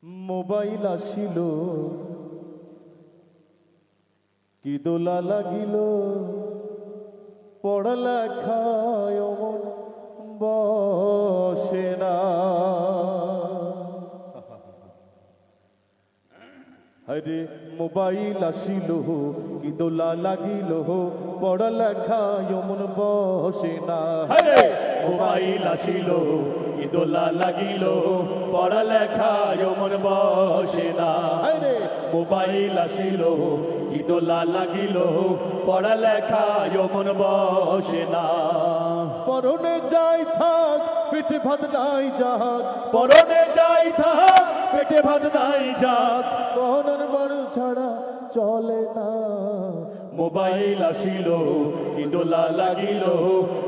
Mobile আসিল কি দোলা লাগিল পড়ালেখায় মন বসে না। আরে মোবাইল আসিল কি দোলা লাগিল পড়ালেখায় মন বসে না। আরে মোবাইল আসিল কি দোলা লাগিল পড়ালেখায় মন বসে না। আরে মোবাইল আসিল কি দোলা লাগিল পড়ালেখায় মন বসে না। পরনে যাই থাক পেটে ভাত নাই যাক, পরনে যাই থাক পেটে ভাত নাই যাক, গহনার মান ছাড়া চলে না। মোবাইল আসিল কি দোলা লাগিল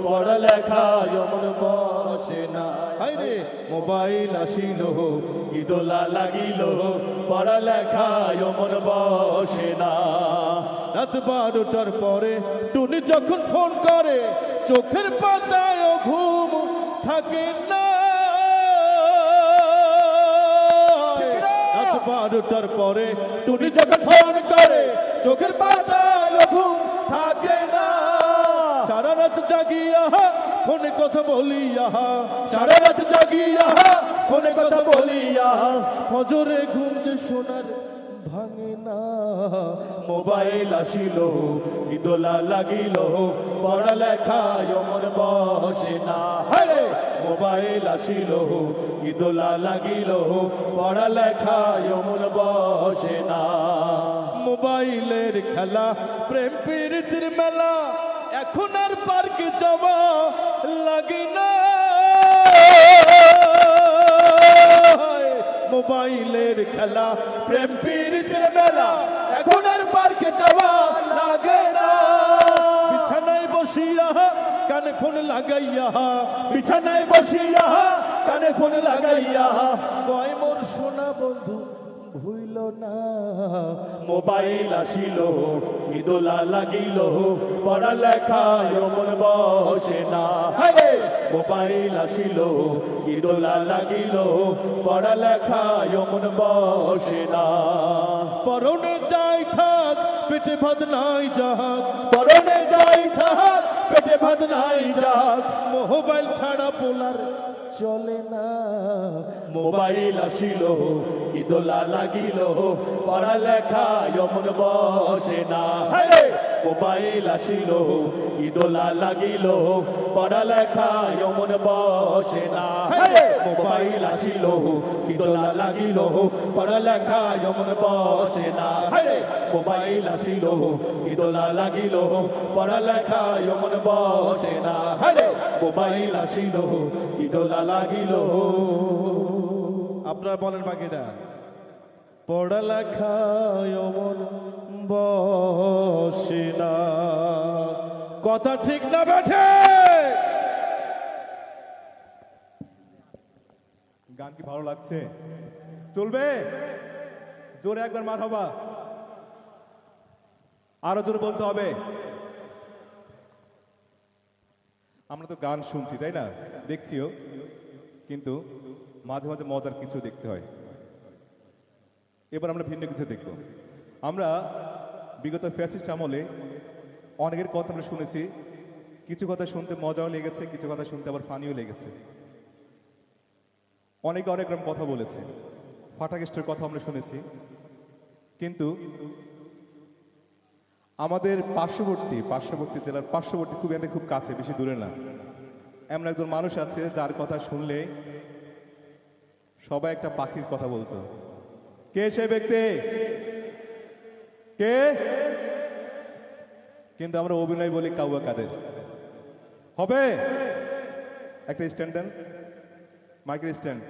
পড়ালেখায় মন বসে না। আরে মোবাইল আসিল কি দোলা লাগিল পড়ালেখায় মন বসে না। রাত 12টার পরে টুনি যখন ফোন করে চোখের পাতায় ঘুম থাকে না। রাত 12টার পরে টুনি যখন ফোন করে চোখের পাতায় ঘুম থাকে না। সারা রাত জাগিয়া ফোনে কথা বলিয়া, সারা রাত জাগিয়া ফোনে কথা বলিয়া, ফজরে ঘুম যে সোনার ভাঙে না। মোবাইল আসিল কি দোলা লাগিল পড়ালেখায় মন বসে না। হরে মোবাইল আসিল কি দোলা লাগিল পড়ালেখায় মন বসে না। মোবাইলের খেলা প্রেম প্রীতির মেলা এখন আর পার্কে যাওয়া লাগে না। মোবাইলের খেলা প্রেম প্রীতির মেলা এখন আর পার্কে যাওয়া লাগে না। বিছানায় বসিয়া কানে ফোন লাগাইয়া, বিছানায় বসিয়া কানে ফোন লাগাইয়া, কয় মোর সোনা বন্ধু ভুইল না। মোবাইল আসিল কি দোলা লাগিল পড়ালেখায় মন বসে না। হরে মোবাইল আসিল কি দোলা লাগিল পড়ালেখায় মন বসে না। পরনে যাই থাক পেটে ভাত নাই যাক, পরনে যাই থাক পেটে ভাত নাই যাক, মোবাইল ছাড়া পোলার চলে না। মোবাইল আসিল কি দোলা লাগিল পড়ালেখায় মন বসে না। হরে মোবাইল আসিল কি দোলা লাগিল পড়ালেখায় মন বসে না। হরে মোবাইল আসিল কি দোলা লাগিল পড়ালেখায় মন বসে না। হরে মোবাইল আসিল কি দোলা লাগিল পড়ালেখায় মন বসে না। হরে মোবাইল আসিল কি দোলা লাগিল। আপনারা বলেন বাকিটা। পড়ালেখায় মন বসে না। কথা ঠিক না বেঠে? গান কি ভালো লাগছে? চলবে? জোরে একবার মারহাবা। আরো জোরে বলতে হবে। আমরা তো গান শুনছি তাই না, দেখছিও, কিন্তু মাঝে মাঝে মজার কিছু দেখতে হয়। এবার আমরা ভিন্ন কিছু দেখব। আমরা বিগত ফ্যাসিস্ট আমলে অনেকের কথা আমরা শুনেছি, কিছু কথা শুনতে মজাও লেগেছে, কিছু কথা শুনতে আবার ফানিও লেগেছে। অনেকে অনেক রকম কথা বলেছে, ফাটাকেস্টের কথা আমরা শুনেছি, কিন্তু আমাদের পার্শ্ববর্তী জেলার পার্শ্ববর্তী খুব এদের খুব কাছে, বেশি দূরে না, এমন একজন মানুষ আছে যার কথা শুনলে সবাই একটা পাখির কথা বলতো। কে সে ব্যক্তি? কে? কিন্তু আমরা অভিনয় বলি কাউয়া কাদের। হবে একটা স্ট্যান্ড দেন, মাইক্রো স্ট্যান্ড।